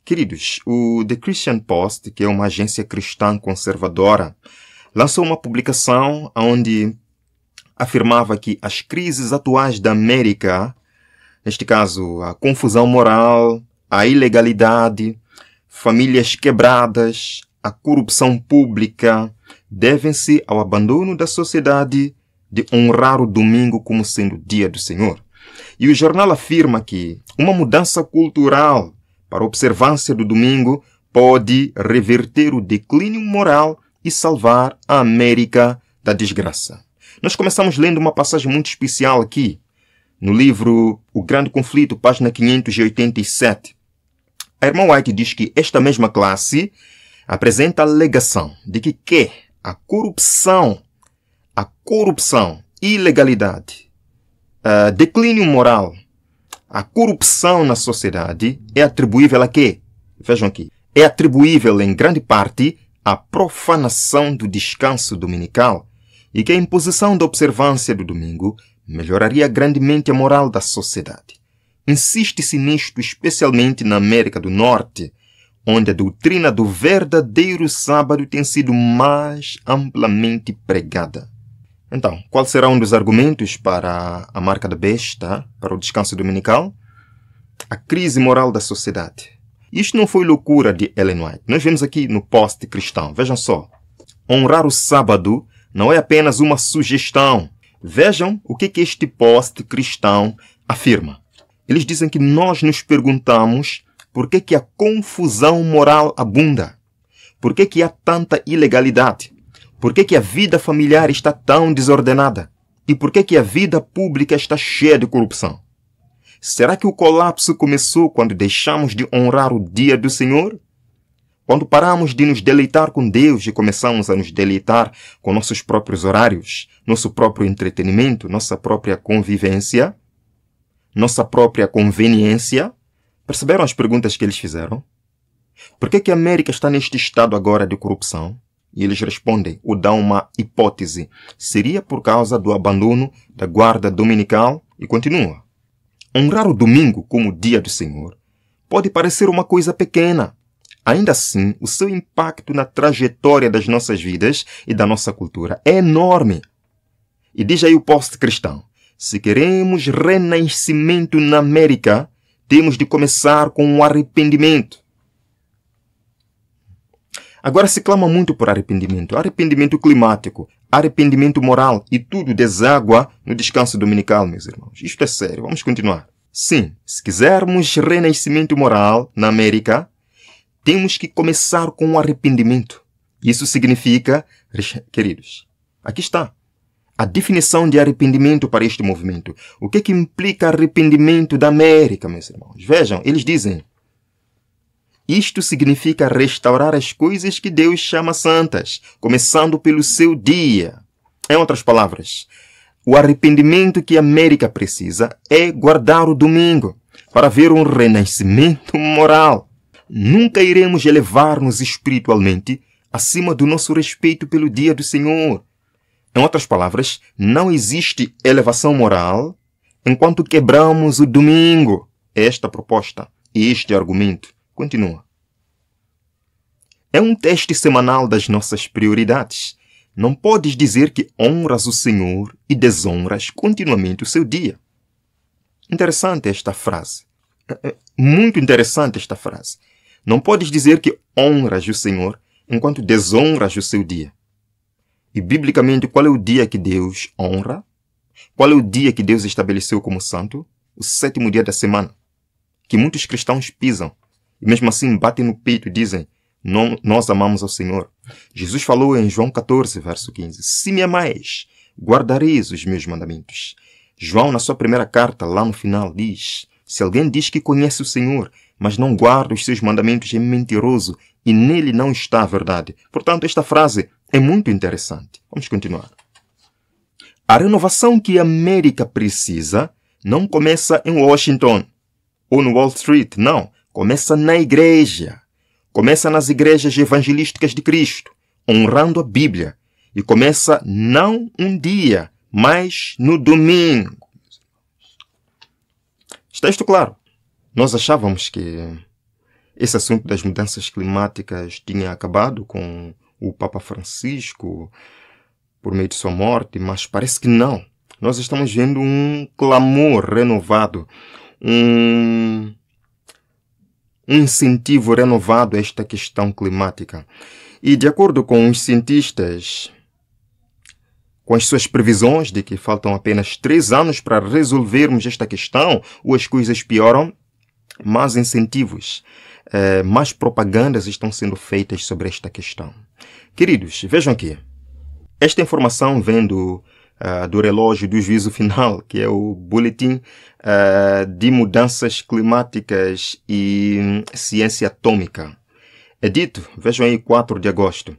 Queridos, o The Christian Post, que é uma agência cristã conservadora, lançou uma publicação onde afirmava que as crises atuais da América, neste caso a confusão moral, a ilegalidade, famílias quebradas, a corrupção pública, devem-se ao abandono da sociedade de honrar o domingo como sendo o dia do Senhor. E o jornal afirma que uma mudança cultural para a observância do domingo pode reverter o declínio moral e salvar a América da desgraça. Nós começamos lendo uma passagem muito especial aqui, no livro O Grande Conflito, página 587. A irmã White diz que esta mesma classe apresenta a alegação de que quer a corrupção, ilegalidade, declínio moral, a corrupção na sociedade é atribuível a quê? Vejam aqui. É atribuível em grande parte à profanação do descanso dominical e que a imposição da observância do domingo melhoraria grandemente a moral da sociedade. Insiste-se nisto especialmente na América do Norte, onde a doutrina do verdadeiro sábado tem sido mais amplamente pregada. Então, qual será um dos argumentos para a marca da besta, para o descanso dominical? A crise moral da sociedade. Isto não foi loucura de Ellen White. Nós vemos aqui no post cristão. Vejam só. Honrar o sábado não é apenas uma sugestão. Vejam o que este post cristão afirma. Eles dizem que nós nos perguntamos por que a confusão moral abunda? Por que há tanta ilegalidade? Por que a vida familiar está tão desordenada? E por que a vida pública está cheia de corrupção? Será que o colapso começou quando deixamos de honrar o dia do Senhor? Quando paramos de nos deleitar com Deus e começamos a nos deleitar com nossos próprios horários, nosso próprio entretenimento, nossa própria convivência, nossa própria conveniência? Perceberam as perguntas que eles fizeram? Por que a América está neste estado agora de corrupção? E eles respondem, ou dão uma hipótese. Seria por causa do abandono da guarda dominical? E continua. Honrar o domingo como o dia do Senhor pode parecer uma coisa pequena. Ainda assim, o seu impacto na trajetória das nossas vidas e da nossa cultura é enorme. E diz aí o post cristão, se queremos renascimento na América, temos de começar com um arrependimento. Agora se clama muito por arrependimento. Arrependimento climático, arrependimento moral e tudo deságua no descanso dominical, meus irmãos. Isto é sério. Vamos continuar. Sim, se quisermos renascimento moral na América, temos que começar com um arrependimento. Isso significa, queridos, aqui está a definição de arrependimento para este movimento. O que implica arrependimento da América, meus irmãos? Vejam, eles dizem, isto significa restaurar as coisas que Deus chama santas, começando pelo seu dia. Em outras palavras, o arrependimento que a América precisa é guardar o domingo para ver um renascimento moral. Nunca iremos elevar-nos espiritualmente acima do nosso respeito pelo dia do Senhor. Em outras palavras, não existe elevação moral enquanto quebramos o domingo. Esta proposta e este argumento. Continua. É um teste semanal das nossas prioridades. Não podes dizer que honras o Senhor e desonras continuamente o seu dia. Interessante esta frase. Muito interessante esta frase. Não podes dizer que honras o Senhor enquanto desonras o seu dia. E biblicamente, qual é o dia que Deus honra? Qual é o dia que Deus estabeleceu como santo? O 7º dia da semana, que muitos cristãos pisam. E mesmo assim batem no peito e dizem, nós amamos ao Senhor. Jesus falou em João 14, verso 15, se me amais, guardareis os meus mandamentos. João, na sua primeira carta, lá no final, diz, se alguém diz que conhece o Senhor, mas não guarda os seus mandamentos, é mentiroso e nele não está a verdade. Portanto, esta frase é muito interessante. Vamos continuar. A renovação que a América precisa não começa em Washington ou no Wall Street, não. Começa na igreja. Começa nas igrejas evangelísticas de Cristo, honrando a Bíblia. E começa não um dia, mas no domingo. Está isto claro? Nós achávamos que esse assunto das mudanças climáticas tinha acabado com o Papa Francisco por meio de sua morte, mas parece que não. Nós estamos vendo um clamor renovado, um incentivo renovado a esta questão climática. E de acordo com os cientistas, com as suas previsões de que faltam apenas 3 anos para resolvermos esta questão, ou as coisas pioram, mais incentivos, mais propagandas estão sendo feitas sobre esta questão. Queridos, vejam aqui. Esta informação vem do relógio do juízo final, que é o Boletim de Mudanças Climáticas e Ciência Atômica. É dito, vejam aí, 4 de agosto.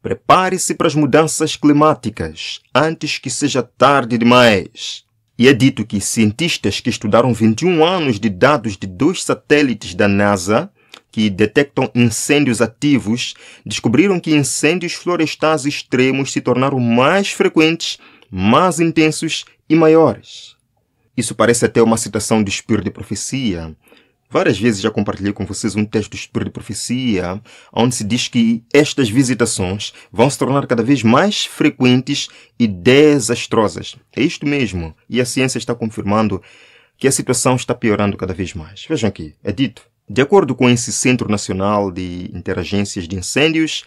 Prepare-se para as mudanças climáticas antes que seja tarde demais. E é dito que cientistas que estudaram 21 anos de dados de 2 satélites da NASA que detectam incêndios ativos, descobriram que incêndios florestais extremos se tornaram mais frequentes, mais intensos e maiores. Isso parece até uma citação do Espírito de Profecia. Várias vezes já compartilhei com vocês um texto do Espírito de Profecia, onde se diz que estas visitações vão se tornar cada vez mais frequentes e desastrosas. É isto mesmo. E a ciência está confirmando que a situação está piorando cada vez mais. Vejam aqui, é dito. De acordo com esse Centro Nacional de Interagências de Incêndios,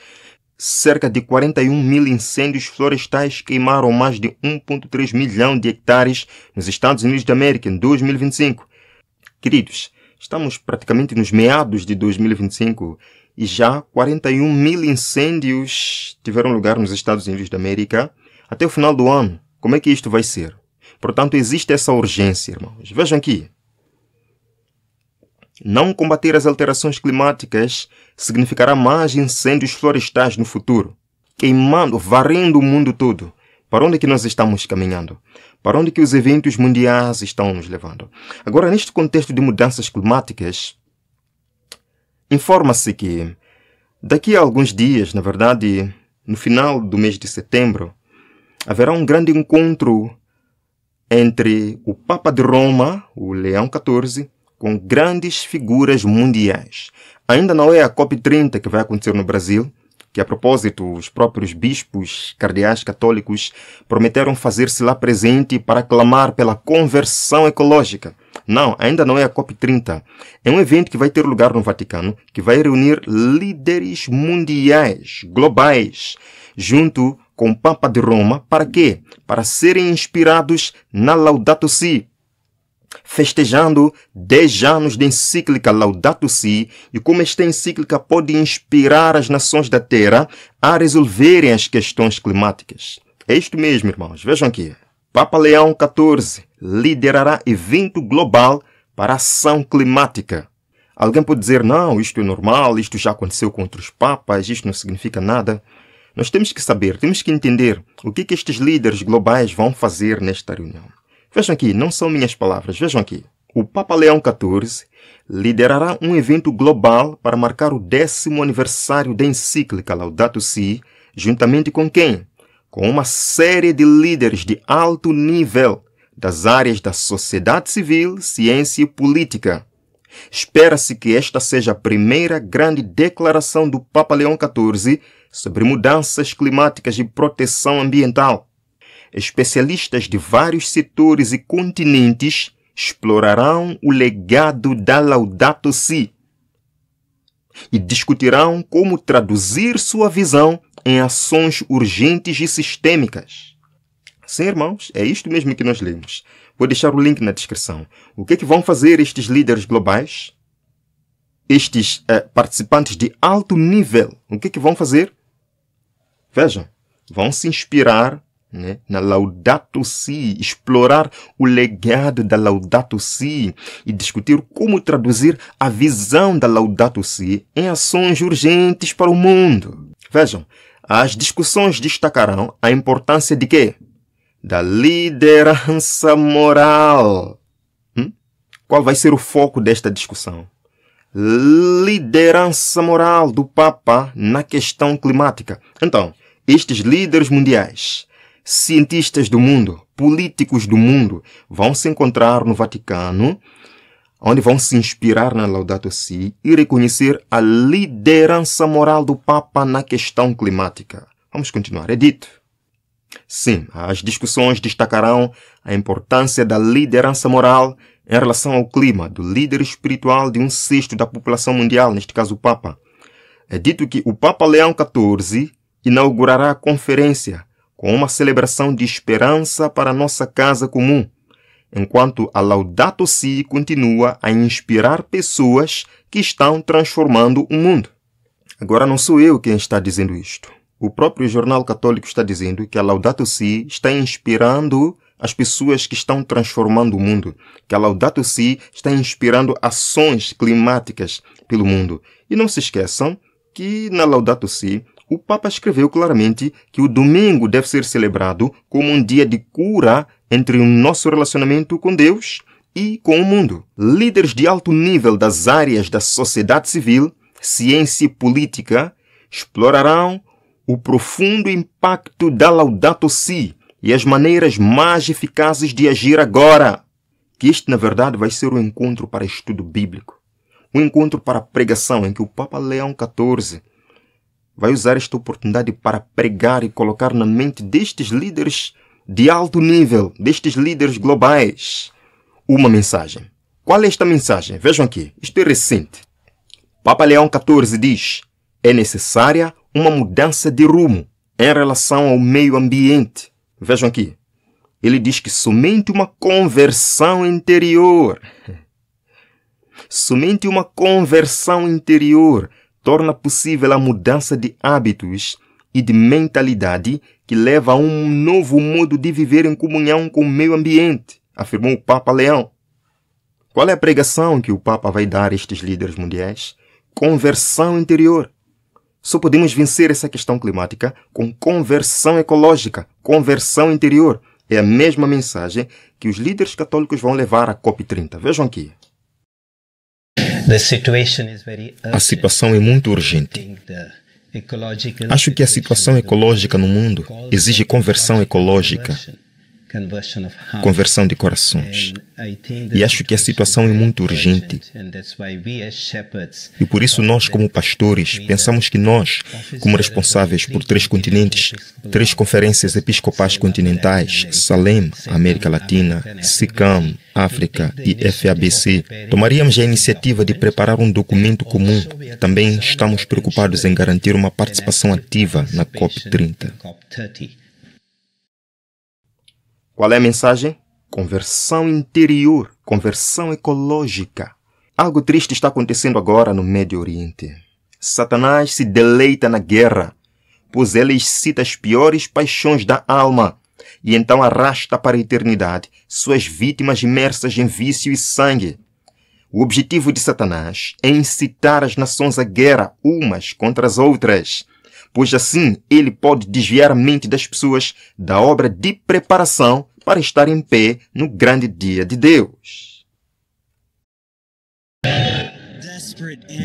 cerca de 41 mil incêndios florestais queimaram mais de 1,3 milhão de hectares nos Estados Unidos da América em 2025. Queridos, estamos praticamente nos meados de 2025 e já 41 mil incêndios tiveram lugar nos Estados Unidos da América até o final do ano. Como é que isto vai ser? Portanto, existe essa urgência, irmãos. Vejam aqui. Não combater as alterações climáticas significará mais incêndios florestais no futuro, queimando, varrendo o mundo todo. Para onde é que nós estamos caminhando? Para onde é que os eventos mundiais estão nos levando? Agora, neste contexto de mudanças climáticas, informa-se que daqui a alguns dias, na verdade, no final do mês de setembro, haverá um grande encontro entre o Papa de Roma, o Leão XIV, com grandes figuras mundiais. Ainda não é a COP30 que vai acontecer no Brasil, que a propósito os próprios bispos cardeais católicos prometeram fazer-se lá presente para clamar pela conversão ecológica. Não, ainda não é a COP30. É um evento que vai ter lugar no Vaticano, que vai reunir líderes mundiais, globais, junto com o Papa de Roma. Para quê? Para serem inspirados na Laudato Si, festejando 10 anos de encíclica Laudato Si e como esta encíclica pode inspirar as nações da Terra a resolverem as questões climáticas. É isto mesmo, irmãos. Vejam aqui. Papa Leão XIV liderará evento global para ação climática. Alguém pode dizer, não, isto é normal, isto já aconteceu com outros papas, isto não significa nada. Nós temos que saber, temos que entender o que estes líderes globais vão fazer nesta reunião. Vejam aqui, não são minhas palavras, vejam aqui. O Papa Leão XIV liderará um evento global para marcar o 10º aniversário da encíclica Laudato Si, juntamente com quem? Com uma série de líderes de alto nível das áreas da sociedade civil, ciência e política. Espera-se que esta seja a primeira grande declaração do Papa Leão XIV sobre mudanças climáticas e proteção ambiental. Especialistas de vários setores e continentes explorarão o legado da Laudato Si e discutirão como traduzir sua visão em ações urgentes e sistêmicas. Sim, irmãos, é isto mesmo que nós lemos. Vou deixar o link na descrição. O que é que vão fazer estes líderes globais? Estes participantes de alto nível, o que é que vão fazer? Vejam, vão se inspirar, né, na Laudato Si, explorar o legado da Laudato Si e discutir como traduzir a visão da Laudato Si em ações urgentes para o mundo. Vejam, as discussões destacarão a importância de quê? Da liderança moral. Qual vai ser o foco desta discussão? Liderança moral do Papa na questão climática. Então, estes líderes mundiais, cientistas do mundo, políticos do mundo, vão se encontrar no Vaticano onde vão se inspirar na Laudato Si e reconhecer a liderança moral do Papa na questão climática. Vamos continuar. É dito. Sim, as discussões destacarão a importância da liderança moral em relação ao clima, do líder espiritual de 1/6 da população mundial, neste caso o Papa. É dito que o Papa Leão XIV inaugurará a conferência com uma celebração de esperança para a nossa casa comum, enquanto a Laudato Si continua a inspirar pessoas que estão transformando o mundo. Agora não sou eu quem está dizendo isto. O próprio jornal católico está dizendo que a Laudato Si está inspirando as pessoas que estão transformando o mundo, que a Laudato Si está inspirando ações climáticas pelo mundo. E não se esqueçam que na Laudato Si o Papa escreveu claramente que o domingo deve ser celebrado como um dia de cura entre o nosso relacionamento com Deus e com o mundo. Líderes de alto nível das áreas da sociedade civil, ciência e política explorarão o profundo impacto da Laudato Si e as maneiras mais eficazes de agir agora. Que este, na verdade, vai ser um encontro para estudo bíblico. Um encontro para pregação em que o Papa Leão XIV vai usar esta oportunidade para pregar e colocar na mente destes líderes de alto nível, destes líderes globais, uma mensagem. Qual é esta mensagem? Vejam aqui, isto é recente. Papa Leão XIV diz: é necessária uma mudança de rumo em relação ao meio ambiente. Vejam aqui, ele diz que somente uma conversão interior, somente uma conversão interior torna possível a mudança de hábitos e de mentalidade que leva a um novo modo de viver em comunhão com o meio ambiente, afirmou o Papa Leão. Qual é a pregação que o Papa vai dar a estes líderes mundiais? Conversão interior. Só podemos vencer essa questão climática com conversão ecológica, conversão interior. É a mesma mensagem que os líderes católicos vão levar à COP30. Vejam aqui. A situação é muito urgente. Acho que a situação ecológica no mundo exige conversão ecológica, conversão de corações. E acho que a situação é muito urgente. E por isso nós, como pastores, pensamos que nós, como responsáveis por 3 continentes, 3 conferências episcopais continentais, Salem, América Latina, SICAM, África e FABC, tomaríamos a iniciativa de preparar um documento comum. Também estamos preocupados em garantir uma participação ativa na COP30. Qual é a mensagem? Conversão interior, conversão ecológica. Algo triste está acontecendo agora no Médio Oriente. Satanás se deleita na guerra, pois ele excita as piores paixões da alma e então arrasta para a eternidade suas vítimas imersas em vício e sangue. O objetivo de Satanás é incitar as nações à guerra umas contra as outras, pois assim ele pode desviar a mente das pessoas da obra de preparação para estar em pé no grande dia de Deus.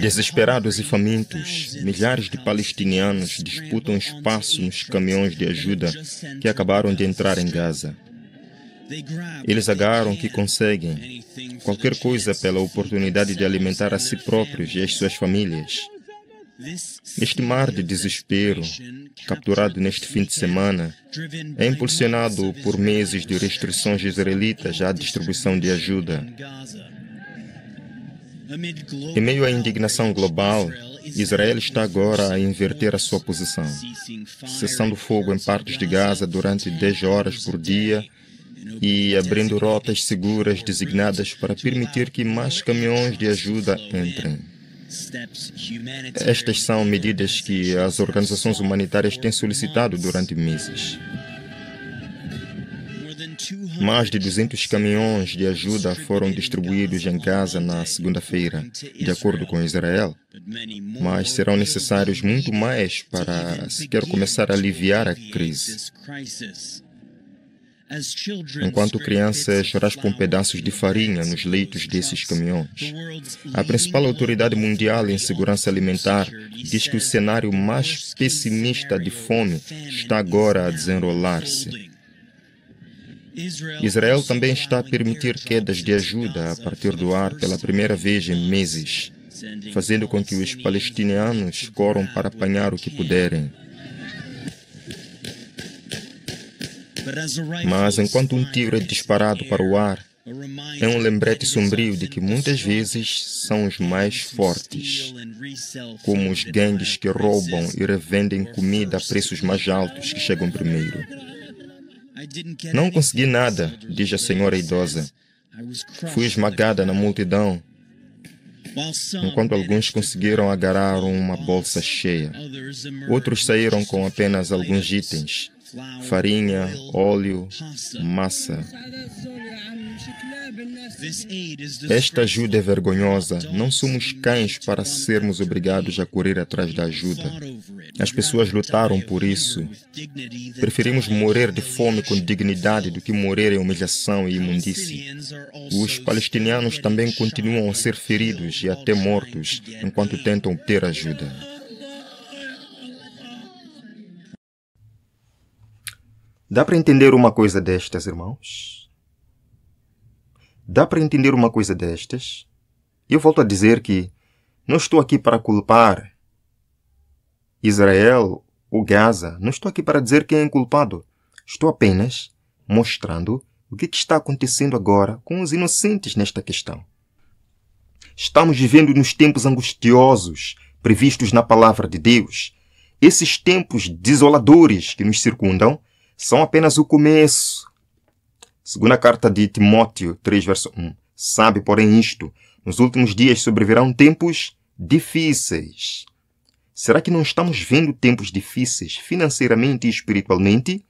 Desesperados e famintos, milhares de palestinianos disputam espaço nos caminhões de ajuda que acabaram de entrar em Gaza. Eles agarram o que conseguem, qualquer coisa pela oportunidade de alimentar a si próprios e as suas famílias. Este mar de desespero, capturado neste fim de semana, é impulsionado por meses de restrições israelitas à distribuição de ajuda. Em meio à indignação global, Israel está agora a inverter a sua posição, cessando fogo em partes de Gaza durante 10 horas por dia e abrindo rotas seguras designadas para permitir que mais caminhões de ajuda entrem. Estas são medidas que as organizações humanitárias têm solicitado durante meses. Mais de 200 caminhões de ajuda foram distribuídos em Gaza na segunda-feira, de acordo com Israel, mas serão necessários muito mais para sequer começar a aliviar a crise. Enquanto crianças raspam pedaços de farinha nos leitos desses caminhões, a principal autoridade mundial em segurança alimentar diz que o cenário mais pessimista de fome está agora a desenrolar-se. Israel também está a permitir quedas de ajuda a partir do ar pela primeira vez em meses, fazendo com que os palestinianos corram para apanhar o que puderem. Mas enquanto um tiro é disparado para o ar, é um lembrete sombrio de que muitas vezes são os mais fortes, como os gangues que roubam e revendem comida a preços mais altos que chegam primeiro. Não consegui nada, diz a senhora idosa. Fui esmagada na multidão, enquanto alguns conseguiram agarrar uma bolsa cheia. Outros saíram com apenas alguns itens: farinha, óleo, massa. Esta ajuda é vergonhosa. Não somos cães para sermos obrigados a correr atrás da ajuda. As pessoas lutaram por isso. Preferimos morrer de fome com dignidade do que morrer em humilhação e imundície. Os palestinianos também continuam a ser feridos e até mortos enquanto tentam obter ajuda. Dá para entender uma coisa destas, irmãos? Dá para entender uma coisa destas? Eu volto a dizer que não estou aqui para culpar Israel ou Gaza. Não estou aqui para dizer quem é culpado. Estou apenas mostrando o que está acontecendo agora com os inocentes nesta questão. Estamos vivendo nos tempos angustiosos previstos na palavra de Deus. Esses tempos desoladores que nos circundam são apenas o começo. Segunda carta de Timóteo 3, verso 1. Sabe, porém, isto: nos últimos dias sobrevirão tempos difíceis. Será que não estamos vendo tempos difíceis financeiramente e espiritualmente?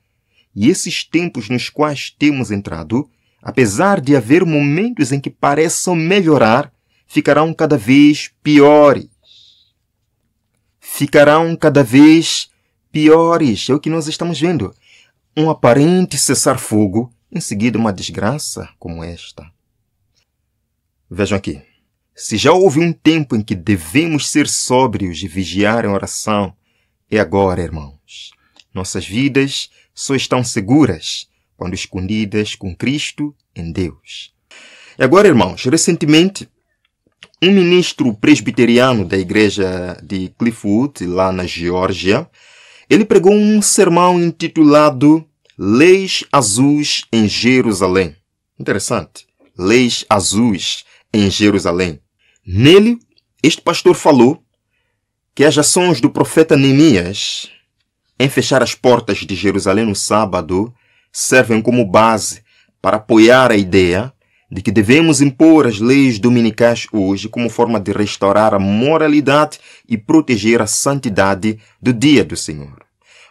E esses tempos nos quais temos entrado, apesar de haver momentos em que pareçam melhorar, ficarão cada vez piores. Ficarão cada vez piores. É o que nós estamos vendo. Um aparente cessar-fogo, em seguida uma desgraça como esta. Vejam aqui. Se já houve um tempo em que devemos ser sóbrios e vigiar em oração, é agora, irmãos. Nossas vidas só estão seguras quando escondidas com Cristo em Deus. E agora, irmãos, recentemente, um ministro presbiteriano da igreja de Cliffwood, lá na Geórgia, ele pregou um sermão intitulado Leis Azuis em Jerusalém. Interessante. Leis Azuis em Jerusalém. Nele, este pastor falou que as ações do profeta Neemias em fechar as portas de Jerusalém no sábado servem como base para apoiar a ideia de que devemos impor as leis dominicais hoje como forma de restaurar a moralidade e proteger a santidade do dia do Senhor.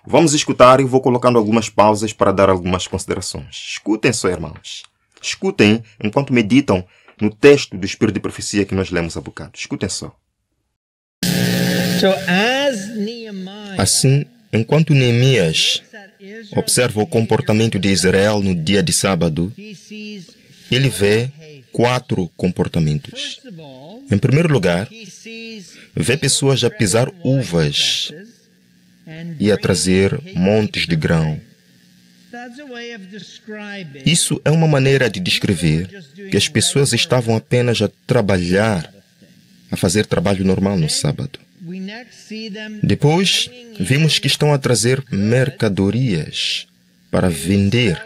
Vamos escutar e vou colocando algumas pausas para dar algumas considerações. Escutem só, irmãos. Escutem enquanto meditam no texto do Espírito de Profecia que nós lemos há bocado. Escutem só. Assim, enquanto Neemias observa o comportamento de Israel no dia de sábado, ele vê 4 comportamentos. Em primeiro lugar, vê pessoas a pisar uvas e a trazer montes de grão. Isso é uma maneira de descrever que as pessoas estavam apenas a trabalhar, a fazer trabalho normal no sábado. Depois, vimos que estão a trazer mercadorias para vender.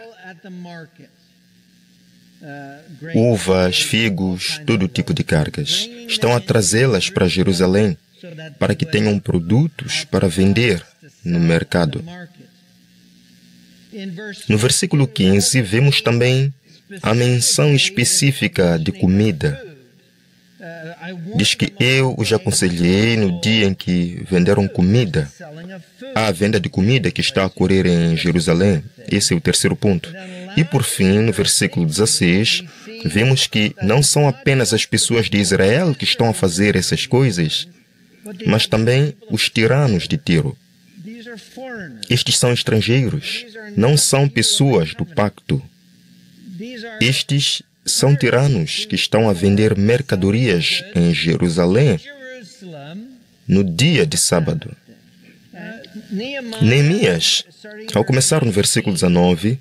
Uvas, figos, todo tipo de cargas. Estão a trazê-las para Jerusalém para que tenham produtos para vender no mercado. No versículo 15, vemos também a menção específica de comida. Diz que eu os aconselhei no dia em que venderam comida. Há a venda de comida que está a ocorrer em Jerusalém. Esse é o terceiro ponto. E por fim, no versículo 16, vemos que não são apenas as pessoas de Israel que estão a fazer essas coisas, mas também os tiranos de Tiro. Estes são estrangeiros, não são pessoas do pacto. Estes são tiranos que estão a vender mercadorias em Jerusalém no dia de sábado. Neemias, ao começar no versículo 19,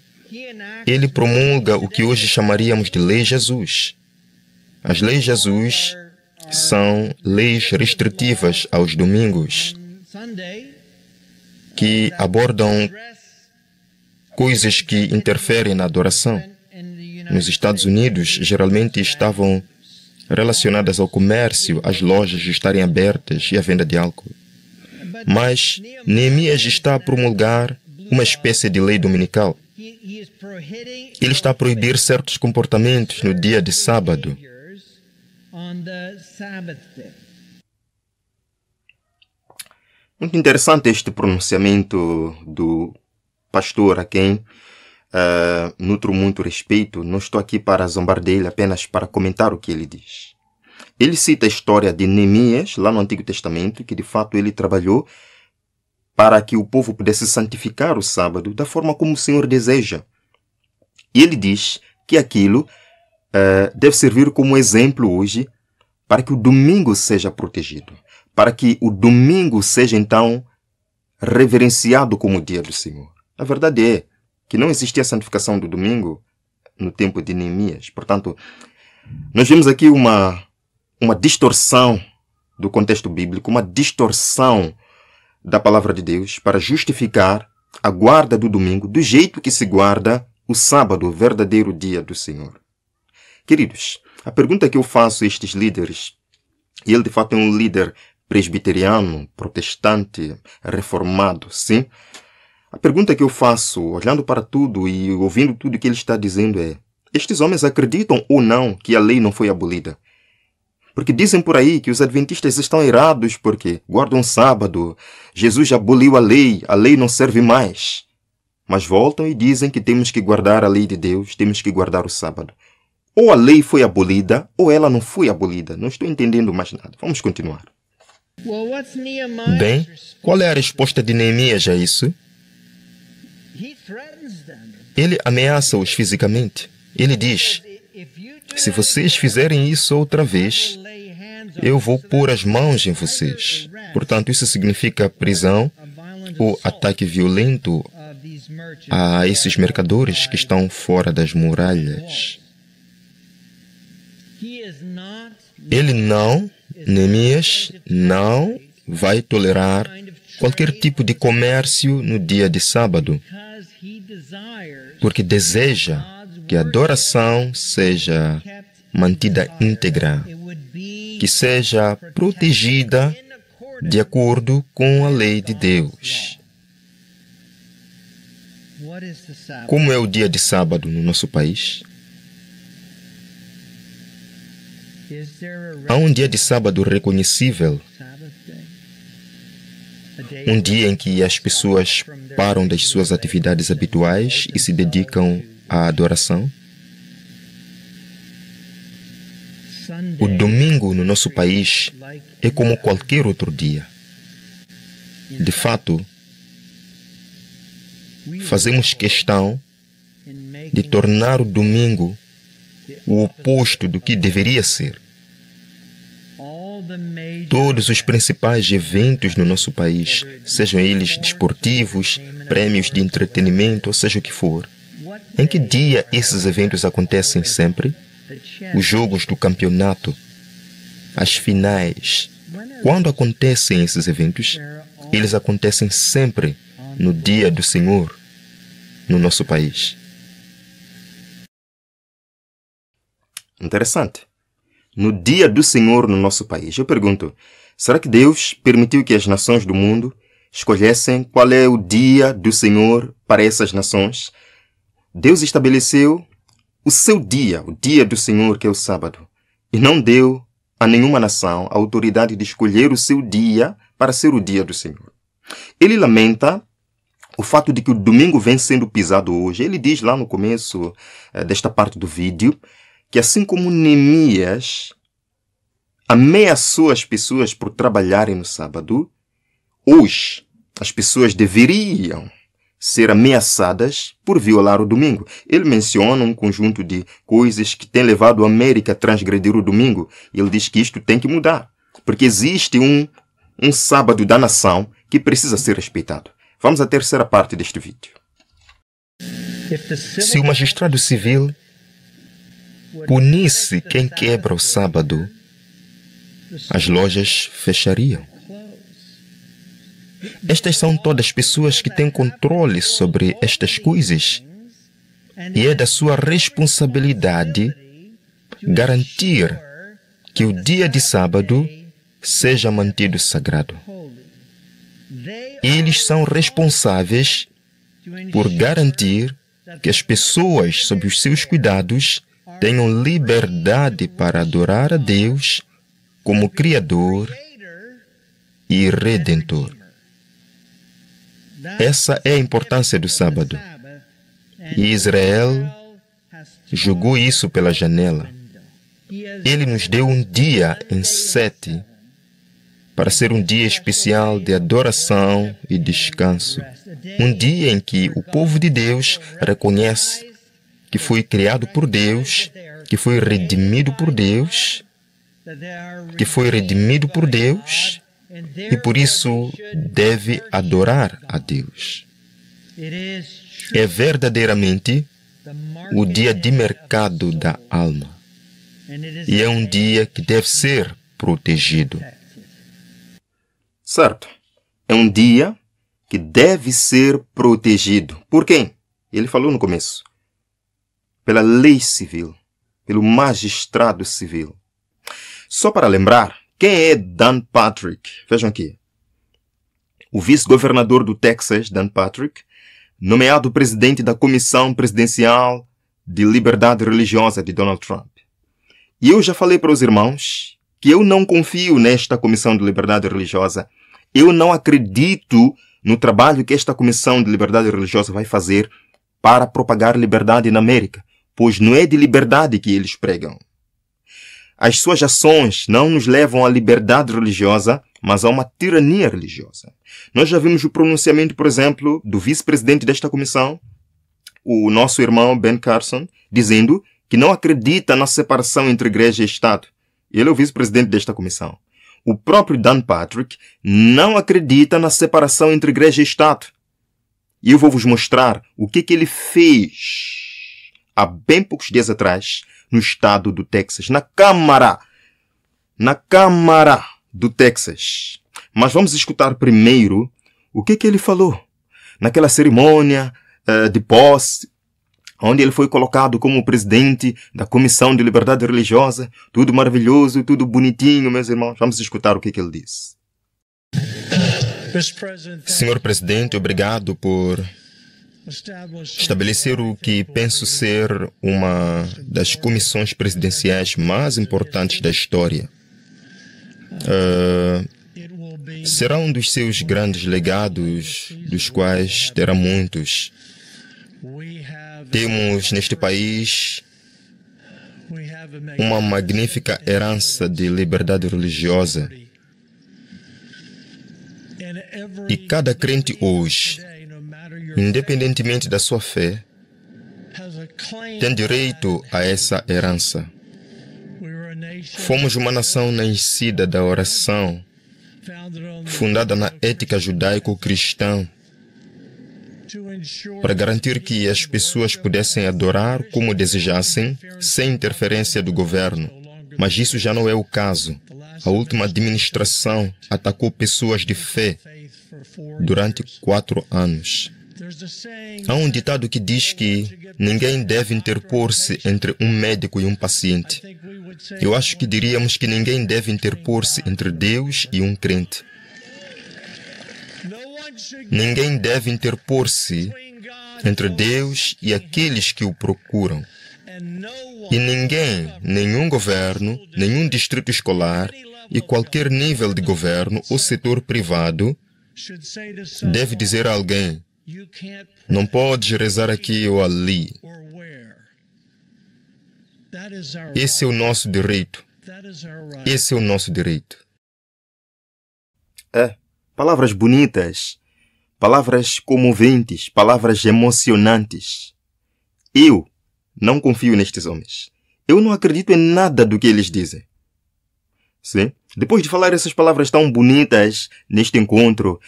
ele promulga o que hoje chamaríamos de Lei Jesus. As leis Jesus são leis restritivas aos domingos, que abordam coisas que interferem na adoração. Nos Estados Unidos, geralmente estavam relacionadas ao comércio, as lojas estarem abertas e a venda de álcool. Mas Neemias está a promulgar uma espécie de lei dominical. Ele está a proibir certos comportamentos no dia de sábado. Muito interessante este pronunciamento do pastor a quem nutro muito respeito. Não estou aqui para zombar dele, apenas para comentar o que ele diz. Ele cita a história de Neemias, lá no Antigo Testamento, que de fato ele trabalhou para que o povo pudesse santificar o sábado da forma como o Senhor deseja. E ele diz que aquilo deve servir como exemplo hoje para que o domingo seja protegido, para que o domingo seja então reverenciado como o dia do Senhor. A verdade é que não existia a santificação do domingo no tempo de Neemias. Portanto, nós vemos aqui uma distorção do contexto bíblico, uma distorção da palavra de Deus para justificar a guarda do domingo do jeito que se guarda o sábado, o verdadeiro dia do Senhor. Queridos, a pergunta que eu faço a estes líderes, e ele de fato é um líder presbiteriano, protestante, reformado, sim? A pergunta que eu faço, olhando para tudo e ouvindo tudo que ele está dizendo é: estes homens acreditam ou não que a lei não foi abolida? Porque dizem por aí que os adventistas estão errados porque guardam sábado, Jesus aboliu a lei não serve mais. Mas voltam e dizem que temos que guardar a lei de Deus, temos que guardar o sábado. Ou a lei foi abolida, ou ela não foi abolida. Não estou entendendo mais nada. Vamos continuar. Bem, qual é a resposta de Neemias a isso? Ele ameaça-os fisicamente. Ele diz: se vocês fizerem isso outra vez, eu vou pôr as mãos em vocês. Portanto, isso significa prisão ou ataque violento a esses mercadores que estão fora das muralhas. Neemias não vai tolerar qualquer tipo de comércio no dia de sábado, porque deseja que a adoração seja mantida íntegra, que seja protegida de acordo com a lei de Deus. Como é o dia de sábado no nosso país? Há um dia de sábado reconhecível? Um dia em que as pessoas param das suas atividades habituais e se dedicam à adoração? O domingo no nosso país é como qualquer outro dia. De fato, fazemos questão de tornar o domingo o oposto do que deveria ser. Todos os principais eventos no nosso país, sejam eles desportivos, prêmios de entretenimento, ou seja o que for, em que dia esses eventos acontecem sempre? Os jogos do campeonato, as finais. Quando acontecem esses eventos, eles acontecem sempre no dia do Senhor no nosso país. Interessante. No dia do Senhor no nosso país. Eu pergunto, será que Deus permitiu que as nações do mundo escolhessem qual é o dia do Senhor para essas nações? Deus estabeleceu o seu dia, o dia do Senhor, que é o sábado, e não deu a nenhuma nação a autoridade de escolher o seu dia para ser o dia do Senhor. Ele lamenta o fato de que o domingo vem sendo pisado hoje. Ele diz lá no começo desta parte do vídeo que assim como Neemias ameaçou as pessoas por trabalharem no sábado, hoje as pessoas deveriam ser ameaçadas por violar o domingo. Ele menciona um conjunto de coisas que têm levado a América a transgredir o domingo. Ele diz que isto tem que mudar, porque existe um sábado da nação que precisa ser respeitado. Vamos à terceira parte deste vídeo. Se o magistrado civil punisse quem quebra o sábado, as lojas fechariam. Estas são todas pessoas que têm controle sobre estas coisas e é da sua responsabilidade garantir que o dia de sábado seja mantido sagrado. Eles são responsáveis por garantir que as pessoas, sob os seus cuidados, tenham liberdade para adorar a Deus como Criador e Redentor. Essa é a importância do sábado. E Israel jogou isso pela janela. Ele nos deu um dia em 7 para ser um dia especial de adoração e descanso. Um dia em que o povo de Deus reconhece que foi criado por Deus, que foi redimido por Deus, e por isso deve adorar a Deus. É verdadeiramente o dia de mercado da alma. E é um dia que deve ser protegido. Certo. É um dia que deve ser protegido. Por quem? Ele falou no começo. Pela lei civil. Pelo magistrado civil. Só para lembrar, quem é Dan Patrick? Vejam aqui. O vice-governador do Texas, Dan Patrick, nomeado presidente da Comissão Presidencial de Liberdade Religiosa de Donald Trump. E eu já falei para os irmãos que eu não confio nesta Comissão de Liberdade Religiosa. Eu não acredito no trabalho que esta Comissão de Liberdade Religiosa vai fazer para propagar liberdade na América, pois não é de liberdade que eles pregam. As suas ações não nos levam à liberdade religiosa, mas a uma tirania religiosa. Nós já vimos o pronunciamento, por exemplo, do vice-presidente desta comissão, o nosso irmão Ben Carson, dizendo que não acredita na separação entre igreja e Estado. Ele é o vice-presidente desta comissão. O próprio Dan Patrick não acredita na separação entre igreja e Estado. E eu vou vos mostrar o que ele fez há bem poucos dias atrás no estado do Texas, na Câmara do Texas. Mas vamos escutar primeiro o que ele falou naquela cerimônia de posse, onde ele foi colocado como presidente da Comissão de Liberdade Religiosa. Tudo maravilhoso, tudo bonitinho, meus irmãos. Vamos escutar o que ele disse. Senhor Presidente, obrigado por estabelecer o que penso ser uma das comissões presidenciais mais importantes da história. Será um dos seus grandes legados, dos quais terá muitos. Temos neste país uma magnífica herança de liberdade religiosa. E cada crente hoje, independentemente da sua fé, tem direito a essa herança. Fomos uma nação nascida da oração, fundada na ética judaico-cristã, para garantir que as pessoas pudessem adorar como desejassem, sem interferência do governo. Mas isso já não é o caso. A última administração atacou pessoas de fé durante 4 anos. Há um ditado que diz que ninguém deve interpor-se entre um médico e um paciente. Eu acho que diríamos que ninguém deve interpor-se entre Deus e um crente. Ninguém deve interpor-se entre Deus e aqueles que o procuram. E ninguém, nenhum governo, nenhum distrito escolar e qualquer nível de governo ou setor privado deve dizer a alguém: não podes rezar aqui ou ali. Esse é o nosso direito. Esse é o nosso direito. Palavras bonitas, palavras comoventes, palavras emocionantes. Eu não confio nestes homens. Eu não acredito em nada do que eles dizem. Sim? Depois de falar essas palavras tão bonitas neste encontro,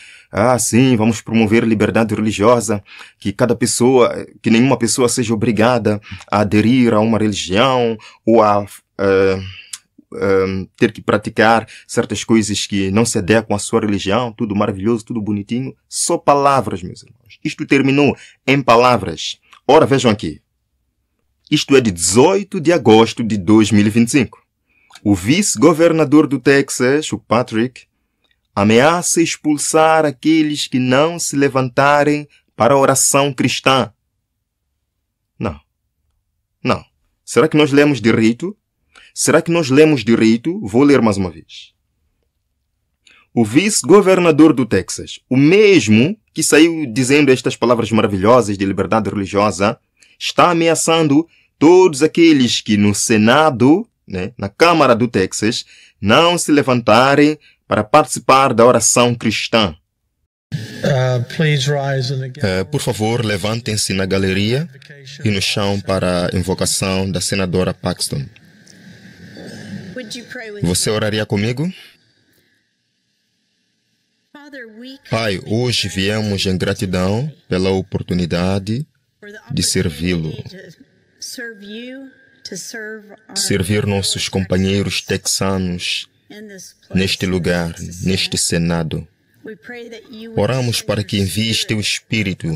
sim, vamos promover liberdade religiosa, que nenhuma pessoa seja obrigada a aderir a uma religião ou a ter que praticar certas coisas que não se adequam à sua religião, tudo maravilhoso, tudo bonitinho, só palavras, meus irmãos. Isto terminou em palavras. Ora, vejam aqui. Isto é de 18 de agosto de 2025. O vice-governador do Texas, o Patrick, ameaça expulsar aqueles que não se levantarem para a oração cristã. Não. Será que nós lemos direito? Vou ler mais uma vez. O vice-governador do Texas, o mesmo que saiu dizendo estas palavras maravilhosas de liberdade religiosa, está ameaçando todos aqueles que no Senado, na Câmara do Texas, não se levantarem para participar da oração cristã. Por favor, levantem-se na galeria e no chão para a invocação da senadora Paxton. Você oraria comigo? Pai, hoje viemos em gratidão pela oportunidade de servi-lo. Servir nossos companheiros texanos neste lugar, neste Senado. Oramos para que envies teu Espírito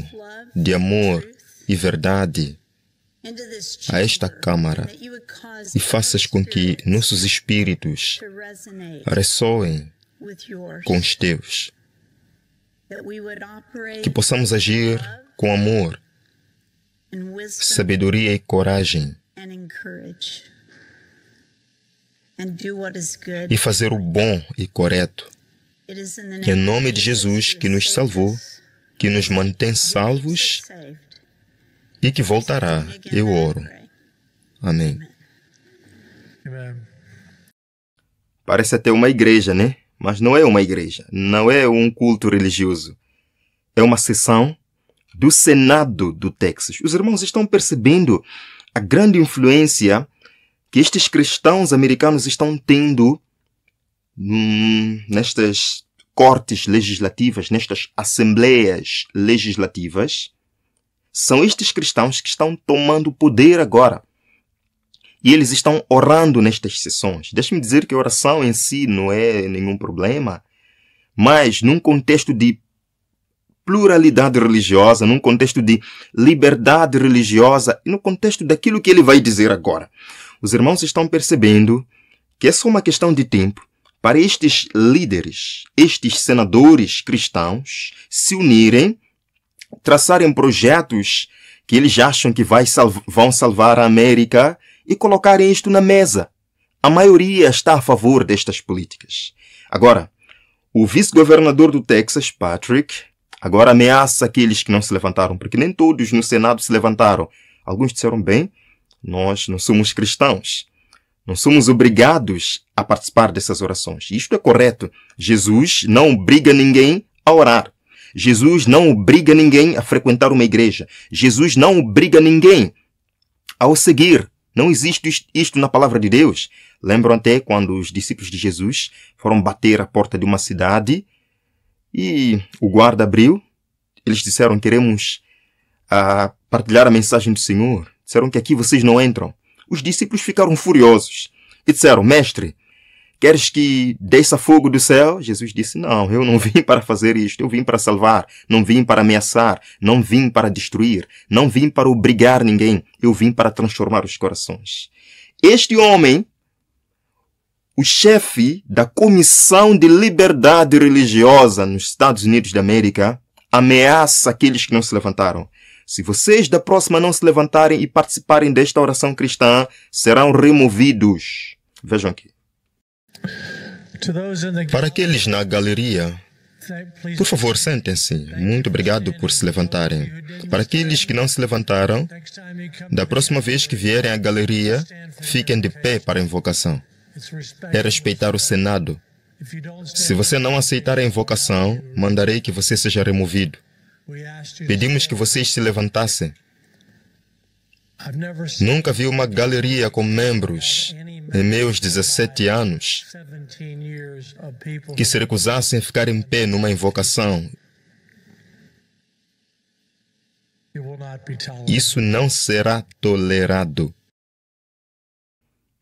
de amor e verdade a esta Câmara e faças com que nossos espíritos ressoem com os teus. Que possamos agir com amor, sabedoria e coragem e fazer o bom e correto. Que em nome de Jesus, que nos salvou, que nos mantém salvos e que voltará, eu oro. Amém. Parece até uma igreja, né? Mas não é uma igreja, não é um culto religioso. É uma sessão do Senado do Texas. Os irmãos estão percebendo a grande influência que estes cristãos americanos estão tendo nestas cortes legislativas, nestas assembleias legislativas. São estes cristãos que estão tomando poder agora. E eles estão orando nestas sessões. Deixe-me dizer que a oração em si não é nenhum problema, mas num contexto de pluralidade religiosa, num contexto de liberdade religiosa e no contexto daquilo que ele vai dizer agora. Os irmãos estão percebendo que é só uma questão de tempo para estes líderes, estes senadores cristãos se unirem, traçarem projetos que eles acham que vão salvar a América e colocarem isto na mesa. A maioria está a favor destas políticas. Agora, o vice-governador do Texas, Patrick, agora ameaça aqueles que não se levantaram, porque nem todos no Senado se levantaram. Alguns disseram, bem, nós não somos cristãos. Não somos obrigados a participar dessas orações. Isto é correto. Jesus não obriga ninguém a orar. Jesus não obriga ninguém a frequentar uma igreja. Jesus não obriga ninguém a o seguir. Não existe isto na palavra de Deus. Lembram até quando os discípulos de Jesus foram bater à porta de uma cidade e o guarda abriu. Eles disseram, queremos partilhar a mensagem do Senhor. Disseram que aqui vocês não entram. Os discípulos ficaram furiosos e disseram, mestre, queres que desça fogo do céu? Jesus disse, não, eu não vim para fazer isto. Eu vim para salvar, não vim para ameaçar, não vim para destruir, não vim para obrigar ninguém. Eu vim para transformar os corações. Este homem, o chefe da Comissão de Liberdade Religiosa nos Estados Unidos da América, ameaça aqueles que não se levantaram. Se vocês da próxima não se levantarem e participarem desta oração cristã, serão removidos. Vejam aqui. Para aqueles na galeria, por favor, sentem-se. Muito obrigado por se levantarem. Para aqueles que não se levantaram, da próxima vez que vierem à galeria, fiquem de pé para a invocação. É respeitar o Senado. Se você não aceitar a invocação, mandarei que você seja removido. Pedimos que vocês se levantassem. Nunca vi uma galeria com membros em meus 17 anos que se recusassem a ficar em pé numa invocação. Isso não será tolerado.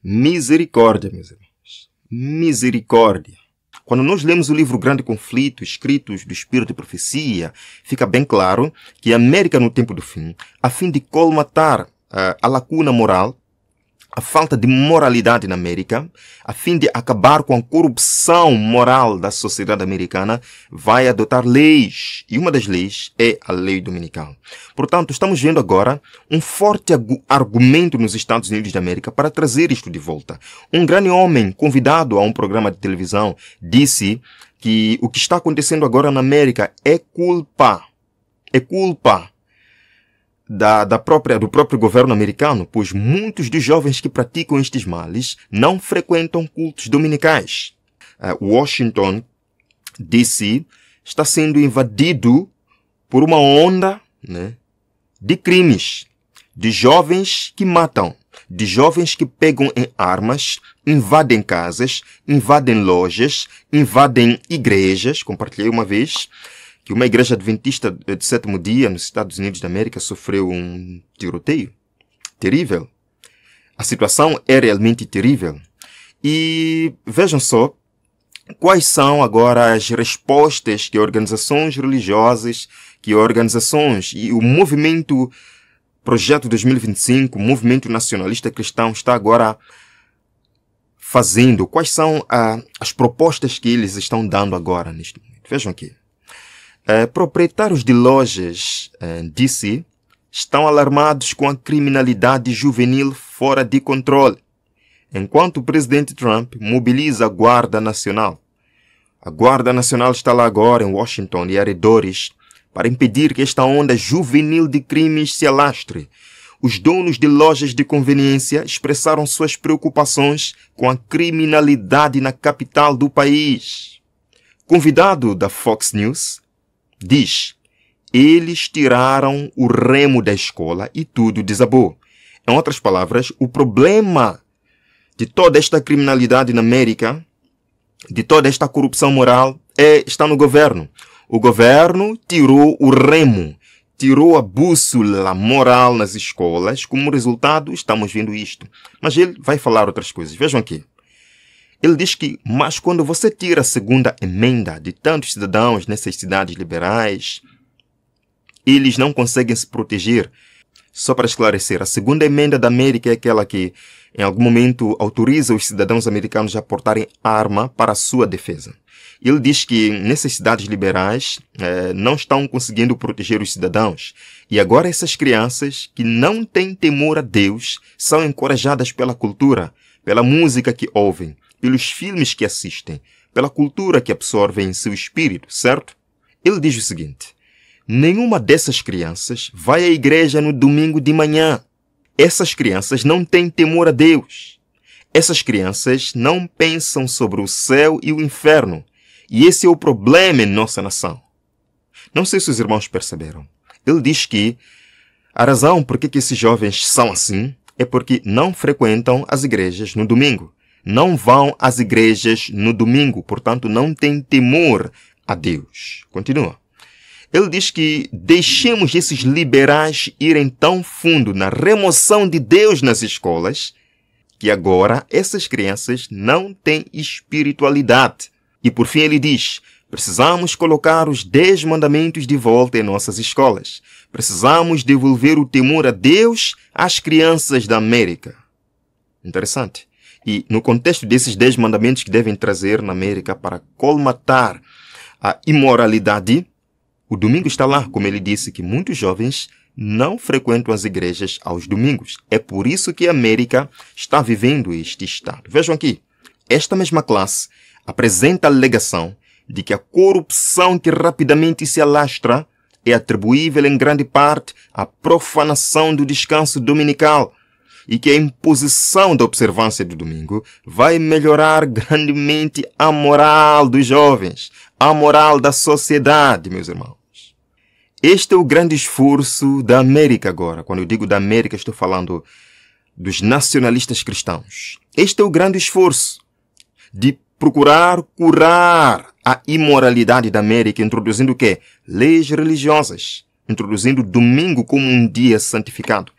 Misericórdia, meus irmãos. Misericórdia. Quando nós lemos o livro Grande Conflito, Escritos do Espírito de Profecia, fica bem claro que a América no tempo do fim, a fim de colmatar a lacuna moral, a falta de moralidade na América, a fim de acabar com a corrupção moral da sociedade americana, vai adotar leis. E uma das leis é a lei dominical. Portanto, estamos vendo agora um forte argumento nos Estados Unidos da América para trazer isto de volta. Um grande homem convidado a um programa de televisão disse que o que está acontecendo agora na América é culpa do próprio governo americano, pois muitos dos jovens que praticam estes males não frequentam cultos dominicais. Washington, D.C., está sendo invadido por uma onda, de crimes, de jovens que matam, de jovens que pegam em armas, invadem casas, invadem lojas, invadem igrejas. Compartilhei uma vez que uma igreja adventista de sétimo dia nos Estados Unidos da América sofreu um tiroteio terrível. A situação é realmente terrível. E vejam só quais são agora as respostas que organizações religiosas, que organizações e o movimento Projeto 2025, o movimento nacionalista cristão está agora fazendo. Quais são as propostas que eles estão dando agora neste momento? Vejam aqui. Proprietários de lojas DC estão alarmados com a criminalidade juvenil fora de controle, enquanto o presidente Trump mobiliza a Guarda Nacional. A Guarda Nacional está lá agora em Washington e arredores para impedir que esta onda juvenil de crimes se alastre. Os donos de lojas de conveniência expressaram suas preocupações com a criminalidade na capital do país. Convidado da Fox News, diz: eles tiraram o remo da escola e tudo desabou. Em outras palavras, o problema de toda esta criminalidade na América, de toda esta corrupção moral, está no governo. O governo tirou o remo, tirou a bússola moral nas escolas. Como resultado, estamos vendo isto. Mas ele vai falar outras coisas. Vejam aqui. Ele diz que, mas quando você tira a segunda emenda de tantos cidadãos nessas cidades liberais, eles não conseguem se proteger. Só para esclarecer, a segunda emenda da América é aquela que, em algum momento, autoriza os cidadãos americanos a portarem arma para a sua defesa. Ele diz que nessas cidades liberais não estão conseguindo proteger os cidadãos. E agora essas crianças que não têm temor a Deus são encorajadas pela cultura, pela música que ouvem, pelos filmes que assistem, pela cultura que absorvem em seu espírito, certo? Ele diz o seguinte: nenhuma dessas crianças vai à igreja no domingo de manhã. Essas crianças não têm temor a Deus. Essas crianças não pensam sobre o céu e o inferno. E esse é o problema em nossa nação. Não sei se os irmãos perceberam. Ele diz que a razão por que esses jovens são assim é porque não frequentam as igrejas no domingo. Não vão às igrejas no domingo, portanto não têm temor a Deus. Continua. Ele diz que deixemos esses liberais irem tão fundo na remoção de Deus nas escolas, que agora essas crianças não têm espiritualidade. E por fim ele diz: precisamos colocar os 10 mandamentos de volta em nossas escolas. Precisamos devolver o temor a Deus às crianças da América. Interessante. E no contexto desses 10 mandamentos que devem trazer na América para colmatar a imoralidade, o domingo está lá, como ele disse, que muitos jovens não frequentam as igrejas aos domingos. É por isso que a América está vivendo este estado. Vejam aqui, esta mesma classe apresenta a alegação de que a corrupção que rapidamente se alastra é atribuível em grande parte à profanação do descanso dominical e que a imposição da observância do domingo vai melhorar grandemente a moral dos jovens, a moral da sociedade, meus irmãos. Este é o grande esforço da América agora. Quando eu digo da América, estou falando dos nacionalistas cristãos. Este é o grande esforço de procurar curar a imoralidade da América, introduzindo o quê? Leis religiosas, introduzindo o domingo como um dia santificado.